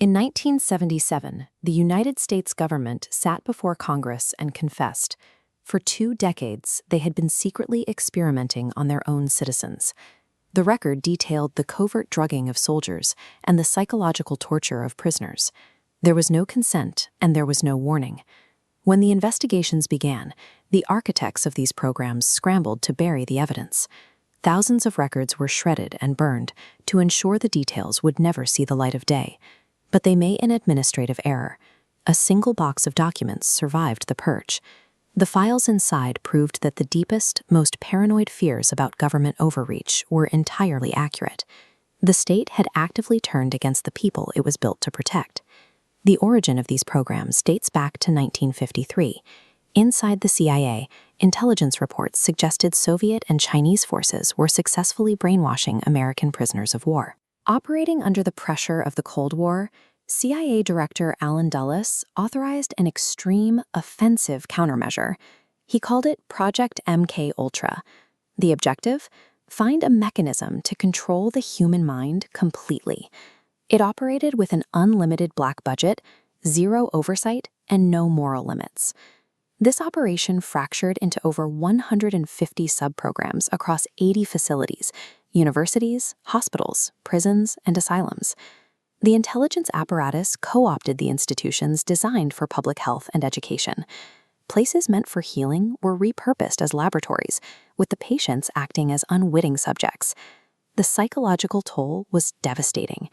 In 1977, the United States government sat before Congress and confessed, for 2 decades they had been secretly experimenting on their own citizens. The record detailed the covert drugging of soldiers and the psychological torture of prisoners. There was no consent and there was no warning. When the investigations began, the architects of these programs scrambled to bury the evidence. Thousands of records were shredded and burned to ensure the details would never see the light of day. But they made an administrative error. A single box of documents survived the purge. The files inside proved that the deepest, most paranoid fears about government overreach were entirely accurate. The state had actively turned against the people it was built to protect. The origin of these programs dates back to 1953. Inside the CIA, intelligence reports suggested Soviet and Chinese forces were successfully brainwashing American prisoners of war. Operating under the pressure of the Cold War, CIA Director Allen Dulles authorized an extreme, offensive countermeasure. He called it Project MKUltra. The objective? Find a mechanism to control the human mind completely. It operated with an unlimited black budget, zero oversight, and no moral limits. This operation fractured into over 150 subprograms across 80 facilities, universities, hospitals, prisons, and asylums. The intelligence apparatus co-opted the institutions designed for public health and education. Places meant for healing were repurposed as laboratories, with the patients acting as unwitting subjects. The psychological toll was devastating.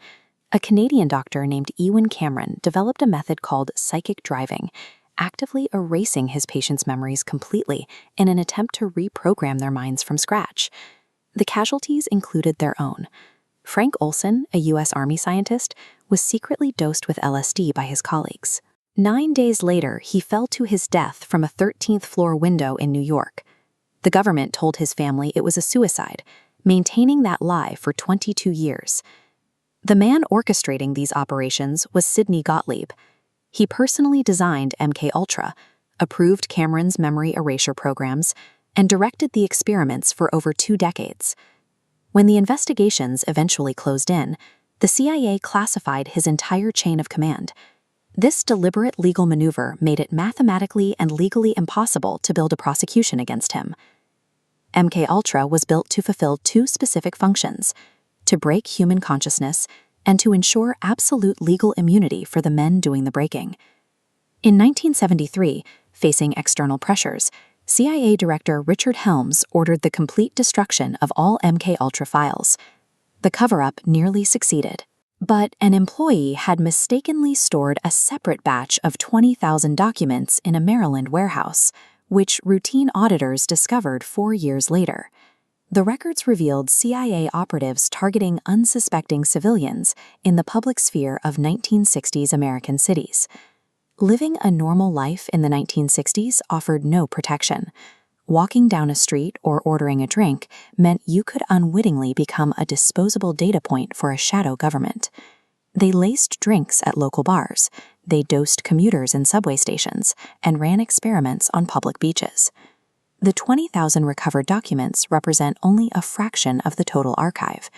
A Canadian doctor named Ewan Cameron developed a method called psychic driving, actively erasing his patients' memories completely in an attempt to reprogram their minds from scratch. The casualties included their own. Frank Olson, a U.S. Army scientist, was secretly dosed with LSD by his colleagues. 9 days later, he fell to his death from a 13th-floor window in New York. The government told his family it was a suicide, maintaining that lie for 22 years. The man orchestrating these operations was Sidney Gottlieb. He personally designed MKUltra, approved Cameron's memory erasure programs, and directed the experiments for over 2 decades. When the investigations eventually closed in, the CIA classified his entire chain of command. This deliberate legal maneuver made it mathematically and legally impossible to build a prosecution against him. MKUltra was built to fulfill 2 specific functions: to break human consciousness and to ensure absolute legal immunity for the men doing the breaking. In 1973, facing external pressures, CIA Director Richard Helms ordered the complete destruction of all MKUltra files. The cover-up nearly succeeded, but an employee had mistakenly stored a separate batch of 20,000 documents in a Maryland warehouse, which routine auditors discovered 4 years later. The records revealed CIA operatives targeting unsuspecting civilians in the public sphere of 1960s American cities. Living a normal life in the 1960s offered no protection. Walking down a street or ordering a drink meant you could unwittingly become a disposable data point for a shadow government. They laced drinks at local bars, they dosed commuters in subway stations, and ran experiments on public beaches. The 20,000 recovered documents represent only a fraction of the total archive.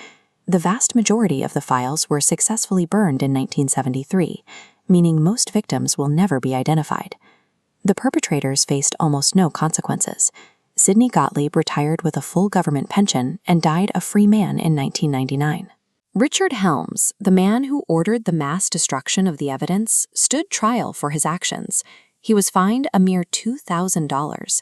The vast majority of the files were successfully burned in 1973, meaning most victims will never be identified. The perpetrators faced almost no consequences. Sidney Gottlieb retired with a full government pension and died a free man in 1999. Richard Helms, the man who ordered the mass destruction of the evidence, stood trial for his actions. He was fined a mere $2,000.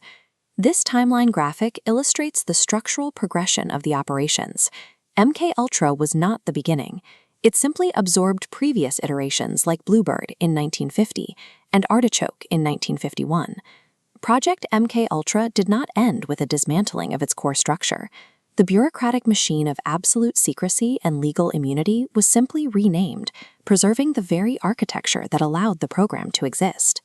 This timeline graphic illustrates the structural progression of the operations. MKUltra was not the beginning. It simply absorbed previous iterations like Bluebird in 1950 and Artichoke in 1951. Project MKUltra did not end with a dismantling of its core structure. The bureaucratic machine of absolute secrecy and legal immunity was simply renamed, preserving the very architecture that allowed the program to exist.